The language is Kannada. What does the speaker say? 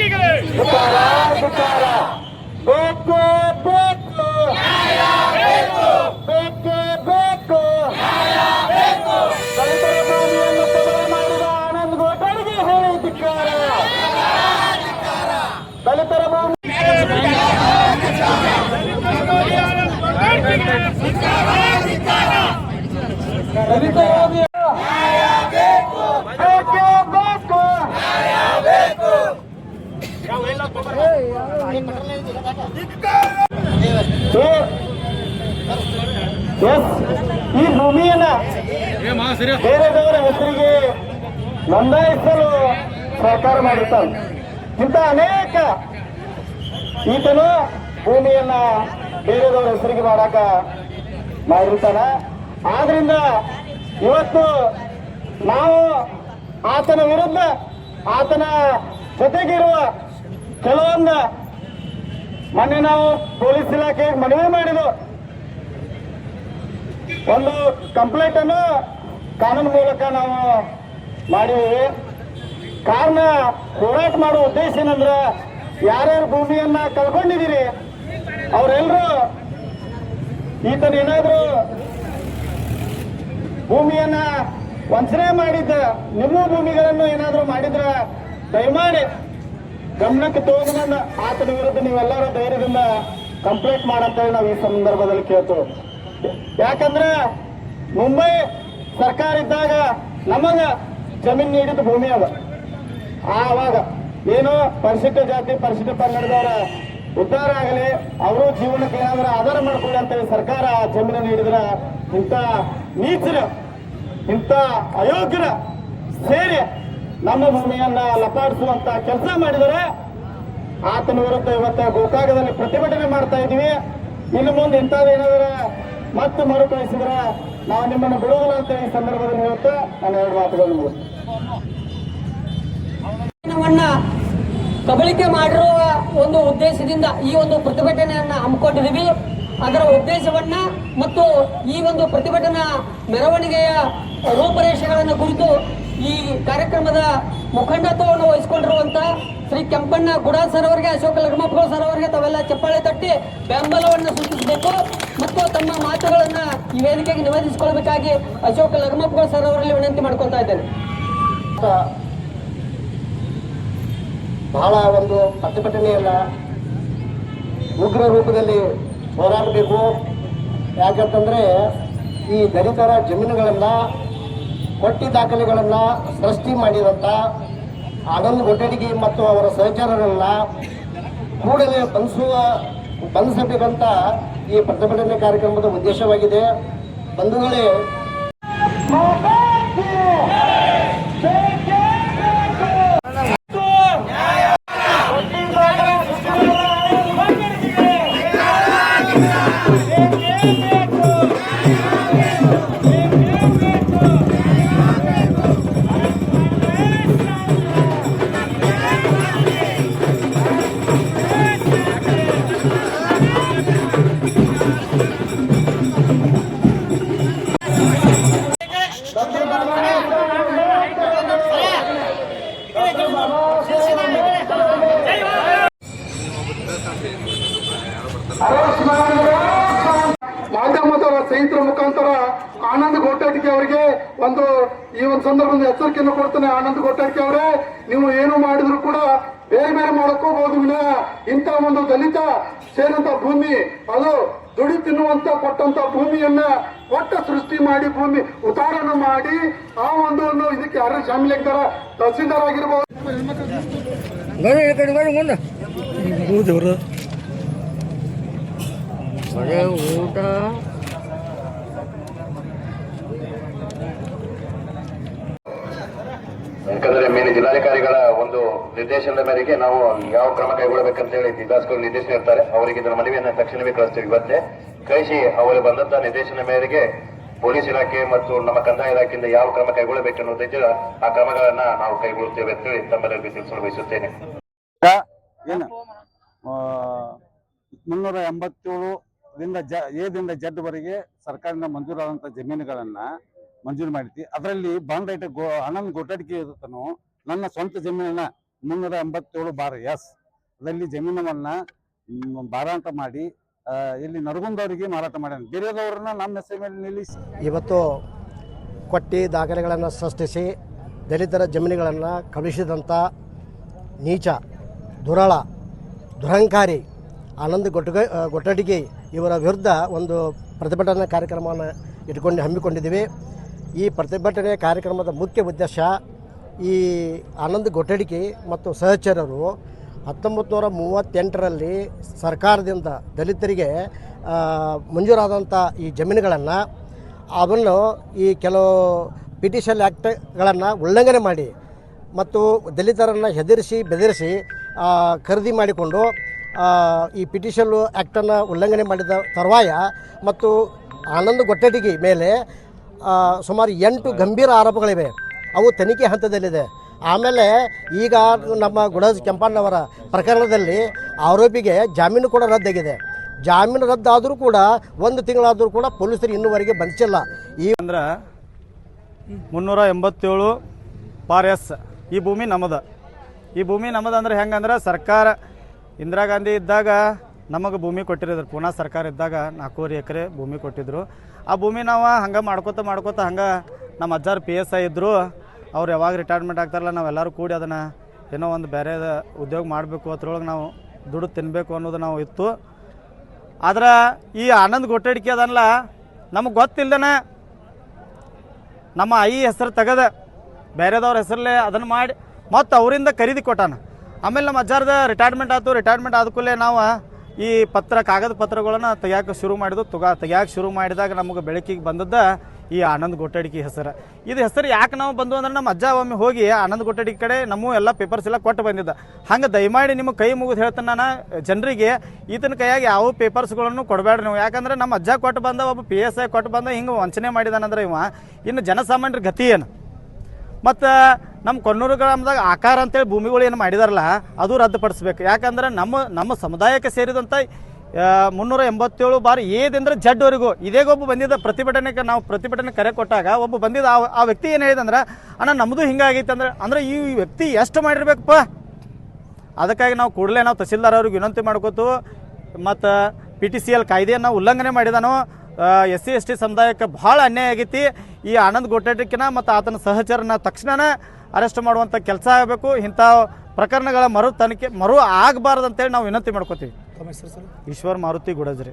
ಧರಣಿಗೆ ದಲಿತರ ಭೂಮಿಯನ್ನು ಕಬಳ ಮಾಡಿದ ಆನಂದ್ ಗೋಟಡಿಗೆ ಹೇಳಿ ಧಿಕ್ಕಾರ. ದಲಿತರ ಭೂಮಿ ಈ ಭೂಮಿಯನ್ನ ಬೇರೆದವರ ಹೆಸರಿಗೆ ನೋಂದಾಯಿಸಲು ಸಹಕಾರ ಮಾಡಿರ್ತಾನೆ. ಇಂಥ ಅನೇಕ ಈತನು ಭೂಮಿಯನ್ನ ಬೇರೆದವರ ಹೆಸರಿಗೆ ಮಾಡಾಕ ಮಾಡಿರ್ತಾನ. ಆದ್ರಿಂದ ಇವತ್ತು ನಾವು ಆತನ ವಿರುದ್ಧ ಆತನ ಜೊತೆಗಿರುವ ಕೆಲವೊಂದು ಮೊನ್ನೆ ನಾವು ಪೊಲೀಸ್ ಇಲಾಖೆಗೆ ಮನವಿ ಮಾಡಿದ್ವು. ಒಂದು ಕಂಪ್ಲೇಂಟ್ ಅನ್ನು ಕಾನೂನು ಮೂಲಕ ನಾವು ಮಾಡಿವಿ. ಕಾರಣ ಹೋರಾಟ ಮಾಡುವ ಉದ್ದೇಶ ಏನಂದ್ರೆ ಯಾರ್ಯಾರು ಭೂಮಿಯನ್ನ ಕಳ್ಕೊಂಡಿದ್ದೀರಿ ಅವರೆಲ್ಲರೂ ಈತನೇನಾದ್ರೂ ಭೂಮಿಯನ್ನ ವಂಚನೆ ಮಾಡಿದ್ದ ನಿಮ್ಮ ಭೂಮಿಗಳನ್ನು ಏನಾದ್ರೂ ಮಾಡಿದ್ರ ದಯಮಾಡಿ ಗಮನಕ್ಕೆ ತಗೊಂಡು ಆತನ ವಿರುದ್ಧ ನೀವೆಲ್ಲರೂ ಧೈರ್ಯದಿಂದ ಕಂಪ್ಲೇಂಟ್ ಮಾಡಂತೇಳಿ ನಾವು ಈ ಸಂದರ್ಭದಲ್ಲಿ ಕೇಳ್ತೇವೆ. ಯಾಕಂದ್ರೆ ಮುಂಬೈ ಸರ್ಕಾರ ಇದ್ದಾಗ ನಮಗ ಜಮೀನು ನೀಡಿದ ಭೂಮಿ ಅದ. ಆವಾಗ ಏನು ಪರಿಶಿಷ್ಟ ಜಾತಿ ಪರಿಶಿಷ್ಟ ಪಂಗಡದವರ ಉದ್ಧಾರ ಆಗಲಿ, ಅವರು ಜೀವನಕ್ಕೆ ಏನಾದ್ರೂ ಆಧಾರ ಮಾಡ್ಕೊಳ್ಳಿ ಅಂತೇಳಿ ಸರ್ಕಾರ ಜಮೀನು ನೀಡಿದ್ರ ಇಂಥ ನೀಚರ ಇಂಥ ಅಯೋಗ್ಯರ ಸೇರಿ ನಮ್ಮ ಭೂಮಿಯನ್ನ ಲಪಾಡಿಸುವಂತ ಕೆಲಸ ಮಾಡಿದರೆ ಆತನ ವಿರುದ್ಧ ಇವತ್ತು ಗೋಕಾಕದಲ್ಲಿ ಪ್ರತಿಭಟನೆ ಮಾಡ್ತಾ ಇದೀವಿ. ಇನ್ನು ಮುಂದೆ ಇಂಥದ್ದೇನಾದ್ರೆ ಮತ್ತೆ ಮರುಕಳಿಸಿದ್ರೆ ನಾವು ನಿಮ್ಮನ್ನು ಬಿಡುವುದಿಲ್ಲ ಅಂತ ಈ ಸಂದರ್ಭದಲ್ಲಿ ಹೇಳುತ್ತಾ ನಾನು ಎರಡು ಮಾತುಗಳು ಕಬಳಿಕೆ ಮಾಡಿರುವ ಒಂದು ಉದ್ದೇಶದಿಂದ ಈ ಒಂದು ಪ್ರತಿಭಟನೆಯನ್ನ ಹಮ್ಮಿಕೊಂಡಿದ್ದೀವಿ. ಅದರ ಉದ್ದೇಶವನ್ನ ಮತ್ತು ಈ ಒಂದು ಪ್ರತಿಭಟನಾ ಮೆರವಣಿಗೆಯ ರೂಪರೇಷೆಗಳನ್ನು ಕುರಿತು ಈ ಕಾರ್ಯಕ್ರಮದ ಮುಖಂಡತ್ವವನ್ನು ವಹಿಸಿಕೊಂಡಿರುವಂತಹ ಶ್ರೀ ಕೆಂಪಣ್ಣ ಗುಡಾಲ್ ಸರ್ ಅವರಿಗೆ, ಅಶೋಕ ಲಗಮಪ್ಪ ಸರ್ ಅವರಿಗೆ ತಾವೆಲ್ಲ ಚಪ್ಪಾಳೆ ತಟ್ಟಿ ಬೆಂಬಲವನ್ನು ಸೂಚಿಸಬೇಕು ಮತ್ತು ತಮ್ಮ ಮಾತುಗಳನ್ನ ಈ ವೇದಿಕೆಗೆ ನಿವೇದಿಸಿಕೊಳ್ಳಬೇಕಾಗಿ ಅಶೋಕ ಲಗಮಪ್ಪ ಸರ್ ಅವರಲ್ಲಿ ವಿನಂತಿ ಮಾಡ್ಕೊಳ್ತಾ ಇದ್ದೇನೆ. ಬಹಳ ಒಂದು ಪ್ರತಿಭಟನೆಯನ್ನ ಉಗ್ರ ರೂಪದಲ್ಲಿ ಹೋರಾಡಬೇಕು. ಯಾಕಂತಂದ್ರೆ ಈ ದಲಿತರ ಜಮೀನುಗಳನ್ನ ಕೊಟ್ಟಿ ದಾಖಲೆಗಳನ್ನ ಸೃಷ್ಟಿ ಮಾಡಿದಂತ ಆನಂದ್ ಗೋಟಡಿಗೆ ಮತ್ತು ಅವರ ಸಹಚರರನ್ನ ಕೂಡಲೇ ಬಂಧಿಸಬೇಕಂತ ಈ ಪ್ರತಿಭಟನೆ ಕಾರ್ಯಕ್ರಮದ ಉದ್ದೇಶವಾಗಿದೆ. ಬಂಧುಗಳೇ, ಮಾಧ್ಯಮದ ಸ್ನೇಹಿತರ ಮುಖಾಂತರ ಆನಂದ್ ಗೋಟಡಿಗೆ ಅವರಿಗೆ ಈ ಒಂದು ಸಂದರ್ಭದಲ್ಲಿ ಎಚ್ಚರಿಕೆಯನ್ನು ಕೊಡ್ತಾನೆ. ಆನಂದ್ ಗೋಟಡಿಗೆ ಅವರೇ, ನೀವು ಏನು ಮಾಡಿದ್ರು ಕೂಡ ಬೇರೆ ಬೇರೆ ಮಾಡ್ಕೋಬಹುದು ವಿನಃ ಇಂಥ ಒಂದು ದಲಿತ ಸೇರಿದಂತ ಭೂಮಿ, ಅದು ದುಡಿ ತಿನ್ನುವಂತ ಕೊಟ್ಟಂತ ಭೂಮಿಯನ್ನ ಕೊಟ್ಟ ಸೃಷ್ಟಿ ಮಾಡಿ ಭೂಮಿ ಉತ್ತಾರಣ ಮಾಡಿ ಆ ಒಂದು ಇದಕ್ಕೆ ಯಾರು ಶಾಮೀಲಾಗಿದ್ದಾರ, ತಹಸೀಲ್ದಾರ್ ಆಗಿರ್ಬೋದು, ಊಟ ಯಾಕಂದ್ರೆ ಮೇಲೆ ಜಿಲ್ಲಾಧಿಕಾರಿಗಳ ಒಂದು ನಿರ್ದೇಶನದ ಮೇರೆಗೆ ನಾವು ಯಾವ ಕ್ರಮ ಕೈಗೊಳ್ಳಬೇಕಂತ ಹೇಳಿ ಜಿಲ್ಲಾಧಿಕಾರಿ ನಿರ್ದೇಶನ ಇರ್ತಾರೆ. ಅವರಿಗೆ ಇದರ ಮನವಿಯನ್ನು ತಕ್ಷಣವೇ ಕಳಿಸ್ತೀವಿ. ಇವತ್ತೇ ಕಳಿಸಿ ಅವರು ಬಂದಂತ ನಿರ್ದೇಶನ ಮೇರೆಗೆ ಪೊಲೀಸ್ ಇಲಾಖೆ ಮತ್ತು ನಮ್ಮ ಕಂದಾಯ ಇಲಾಖೆಯಿಂದ ಯಾವ ಕ್ರಮ ಕೈಗೊಳ್ಳಬೇಕನ್ನುವುದಕ್ಕೆ ಆ ಕ್ರಮಗಳನ್ನ ನಾವು ಕೈಗೊಳ್ಳುತ್ತೇವೆ ಅಂತ ಹೇಳಿ ತಮ್ಮೆಲ್ಲರಿಗೂ ತಿಳಿಸಲು ಬಯಸುತ್ತೇನೆ. 387 ಎದಿಂದ ಜಡ್ ವರೆಗೆ ಸರ್ಕಾರದಿಂದ ಮಂಜೂರಾದಂತಹ ಜಮೀನುಗಳನ್ನ ಮಂಜೂರು ಮಾಡಿದ್ವಿ. ಅದರಲ್ಲಿ ಬಾಂಡ್ ರೈಟ್ ಆನಂದ್ ಗೋಟಡಿಗೆ ನನ್ನ ಸ್ವಂತ ಜಮೀನನ್ನ 387/S ಅದರಲ್ಲಿ ಜಮೀನವನ್ನ ಮಾರಾಟ ಮಾಡಿ ಇಲ್ಲಿ ನರಗುಂದವರಿಗೆ ಮಾರಾಟ ಮಾಡ್ಯಾನ. ಬೇರೆಯವ್ರನ್ನ ನಮ್ಮ ಹೆಸರು ಮೇಲೆ ನಿಲ್ಲಿಸಿ ಇವತ್ತು ಕೊಟ್ಟಿ ದಾಖಲೆಗಳನ್ನು ಸೃಷ್ಟಿಸಿ ದಲಿತರ ಜಮೀನುಗಳನ್ನು ಕಳುಹಿಸಿದಂಥ ನೀಚ, ದುರಳ, ದುರಹಂಕಾರಿ ಆನಂದ್ ಗೊಟ್ಟಡಿಗೆ ಇವರ ವಿರುದ್ಧ ಒಂದು ಪ್ರತಿಭಟನಾ ಕಾರ್ಯಕ್ರಮವನ್ನು ಹಮ್ಮಿಕೊಂಡಿದ್ದೀವಿ. ಈ ಪ್ರತಿಭಟನೆ ಕಾರ್ಯಕ್ರಮದ ಮುಖ್ಯ ಉದ್ದೇಶ ಈ ಆನಂದ್ ಗೊಟ್ಟಡಿಗೆ ಮತ್ತು ಸಹಚರರು 1938ರಲ್ಲಿ ಸರ್ಕಾರದಿಂದ ದಲಿತರಿಗೆ ಮಂಜೂರಾದಂಥ ಈ ಜಮೀನುಗಳನ್ನು ಅವನ್ನು ಈ ಕೆಲವು ಪಿಟಿಷನ್ ಆ್ಯಕ್ಟ್ಗಳನ್ನು ಉಲ್ಲಂಘನೆ ಮಾಡಿ ಮತ್ತು ದಲಿತರನ್ನು ಹೆದರಿಸಿ ಬೆದರಿಸಿ ಖರೀದಿ ಮಾಡಿಕೊಂಡು ಈ ಪಿಟಿಷನ್ ಆ್ಯಕ್ಟನ್ನು ಉಲ್ಲಂಘನೆ ಮಾಡಿದ ತರುವಾಯ ಮತ್ತು ಆನಂದ್ ಗೊಟ್ಟಡಿಗೆ ಮೇಲೆ ಸುಮಾರು 8 ಗಂಭೀರ ಆರೋಪಗಳಿವೆ. ಅವು ತನಿಖೆ ಹಂತದಲ್ಲಿದೆ. ಆಮೇಲೆ ಈಗ ನಮ್ಮ ಗುಡಜ್ ಕೆಂಪಣ್ಣವರ ಪ್ರಕರಣದಲ್ಲಿ ಆರೋಪಿಗೆ ಜಾಮೀನು ಕೂಡ ರದ್ದಾಗಿದೆ. ಜಾಮೀನು ರದ್ದಾದರೂ ಕೂಡ 1 ತಿಂಗಳಾದರೂ ಕೂಡ ಪೊಲೀಸರು ಇನ್ನೂವರೆಗೆ ಬಂಧಿಸಿಲ್ಲ. ಈ ಅಂದ್ರೆ 387/S ಈ ಭೂಮಿ ನಮ್ಮದು. ಈ ಭೂಮಿ ನಮ್ಮದು ಅಂದ್ರೆ ಹೆಂಗಂದ್ರೆ ಸರ್ಕಾರ ಇಂದಿರಾ ಗಾಂಧಿ ಇದ್ದಾಗ ನಮಗೆ ಭೂಮಿ ಕೊಟ್ಟಿರಿದ್ರು. ಪುನಃ ಸರ್ಕಾರ ಇದ್ದಾಗ 4 ಎಕರೆ ಭೂಮಿ ಕೊಟ್ಟಿದ್ರು. ಆ ಭೂಮಿ ನಾವು ಹಂಗೆ ಮಾಡ್ಕೋತ ಹಂಗೆ ನಮ್ಮ ಅಜ್ಜಾರು PSI ಇದ್ದರು. ಅವ್ರು ಯಾವಾಗ ರಿಟೈರ್ಮೆಂಟ್ ಆಗ್ತಾರಲ್ಲ ನಾವೆಲ್ಲರೂ ಕೂಡಿ ಅದನ್ನು ಏನೋ ಒಂದು ಬೇರೆ ಉದ್ಯೋಗ ಮಾಡಬೇಕು, ಅದ್ರೊಳಗೆ ನಾವು ದುಡ್ಡು ತಿನ್ನಬೇಕು ಅನ್ನೋದು ನಾವು ಇತ್ತು. ಆದ್ರೆ ಈ ಆನಂದ್ ಗೊಟ್ಟಡಿಕೆ ಅದಲ್ಲ ನಮಗೆ ಗೊತ್ತಿಲ್ಲದನ ನಮ್ಮ ಆಯಿ ಹೆಸರು ತೆಗೆದ ಬೇರೆದವ್ರ ಹೆಸರಲ್ಲೇ ಅದನ್ನು ಮಾಡಿ ಮತ್ತು ಅವರಿಂದ ಖರೀದಿ ಕೊಟ್ಟಾನ. ಆಮೇಲೆ ನಮ್ಮ ಅಜ್ಜಾರ್ದ ರಿಟೈರ್ಮೆಂಟ್ ಆಯ್ತು. ರಿಟೈರ್ಮೆಂಟ್ ಆದ ಕೂಡಲೇ ನಾವು ಈ ಕಾಗದ ಪತ್ರಗಳನ್ನು ತೆಗಿಯೋಕೆ ಶುರು ಮಾಡಿದ್ವು. ತೆಗಿಯೋಕೆ ಶುರು ಮಾಡಿದಾಗ ನಮಗೆ ಬೆಳಕಿಗೆ ಬಂದದ್ದು ಈ ಆನಂದ್ ಗೊಟ್ಟಡಿಕೆ ಹೆಸರು. ಇದು ಹೆಸರು ಯಾಕೆ ನಾವು ಬಂದು ಅಂದ್ರೆ ನಮ್ಮ ಅಜ್ಜ ಒಮ್ಮೆ ಹೋಗಿ ಆನಂದ್ ಗೊಟ್ಟಡಿಕೆ ಕಡೆ ನಮ್ಮ ಎಲ್ಲ ಪೇಪರ್ಸ್ ಎಲ್ಲ ಕೊಟ್ಟು ಬಂದಿದ್ದ. ಹಂಗೆ ದಯಮಾಡಿ ನಿಮಗೆ ಕೈ ಮುಗಿದು ಹೇಳ್ತಾನೆ ನಾನು ಜನರಿಗೆ, ಈತನ ಕೈಯಾಗಿ ಯಾವ ಪೇಪರ್ಸ್ಗಳನ್ನು ಕೊಡಬೇಡ್ರಿ ನೀವು. ಯಾಕಂದ್ರೆ ನಮ್ಮ ಅಜ್ಜ ಕೊಟ್ಟು ಬಂದ, ಒಬ್ಬ PSI ಕೊಟ್ಟು ಬಂದ, ಹಿಂಗೆ ವಂಚನೆ ಮಾಡಿದಾನಂದ್ರೆ ಇವ ಇನ್ನು ಜನಸಾಮಾನ್ಯರ ಗತಿ ಏನು? ಮತ್ತು ನಮ್ಮ ಕೊಣ್ಣೂರು ಗ್ರಾಮದಾಗ ಆಕಾರ ಅಂತೇಳಿ ಭೂಮಿಗಳು ಏನು ಮಾಡಿದಾರಲ್ಲ ಅದು ರದ್ದುಪಡಿಸ್ಬೇಕು. ಯಾಕಂದ್ರೆ ನಮ್ಮ ಸಮುದಾಯಕ್ಕೆ ಸೇರಿದಂಥ 387/A ವರೆಗೂ ಇದೇಗೊಬ್ಬ ಬಂದಿದ್ದ ಪ್ರತಿಭಟನೆಗೆ ನಾವು ಪ್ರತಿಭಟನೆ ಕರೆ ಕೊಟ್ಟಾಗ ಒಬ್ಬ ಬಂದಿದ್ದ. ಆ ವ್ಯಕ್ತಿ ಏನು ಹೇಳಿದಂದ್ರೆ, ಅಣ್ಣ ನಮ್ಮದು ಹಿಂಗಾಗೈತೆ ಅಂದ್ರೆ ಈ ವ್ಯಕ್ತಿ ಎಷ್ಟು ಮಾಡಿರ್ಬೇಕಪ್ಪ. ಅದಕ್ಕಾಗಿ ನಾವು ಕೂಡಲೇ ನಾವು ತಹಸೀಲ್ದಾರ್ ಅವ್ರಿಗೆ ವಿನಂತಿ ಮಾಡ್ಕೋತು. ಮತ್ತು PTCL ಕಾಯ್ದೆಯನ್ನು ಉಲ್ಲಂಘನೆ ಮಾಡಿದಾನು. SC/ST ಸಮುದಾಯಕ್ಕೆ ಭಾಳ ಅನ್ಯಾಯ ಆಗೈತಿ. ಈ ಆನಂದ್ ಗೊಟ್ಟಡಿಕೆನ ಮತ್ತು ಆತನ ಸಹಚರನ ತಕ್ಷಣ ಅರೆಸ್ಟ್ ಮಾಡುವಂಥ ಕೆಲಸ ಆಗಬೇಕು. ಇಂಥ ಪ್ರಕರಣಗಳ ಮರು ಆಗಬಾರ್ದು ಅಂತೇಳಿ ನಾವು ವಿನಂತಿ ಮಾಡ್ಕೋತೀವಿ. ಈಶ್ವರ್ ಮಾರುತಿ ಗುಡಜ್ರಿ.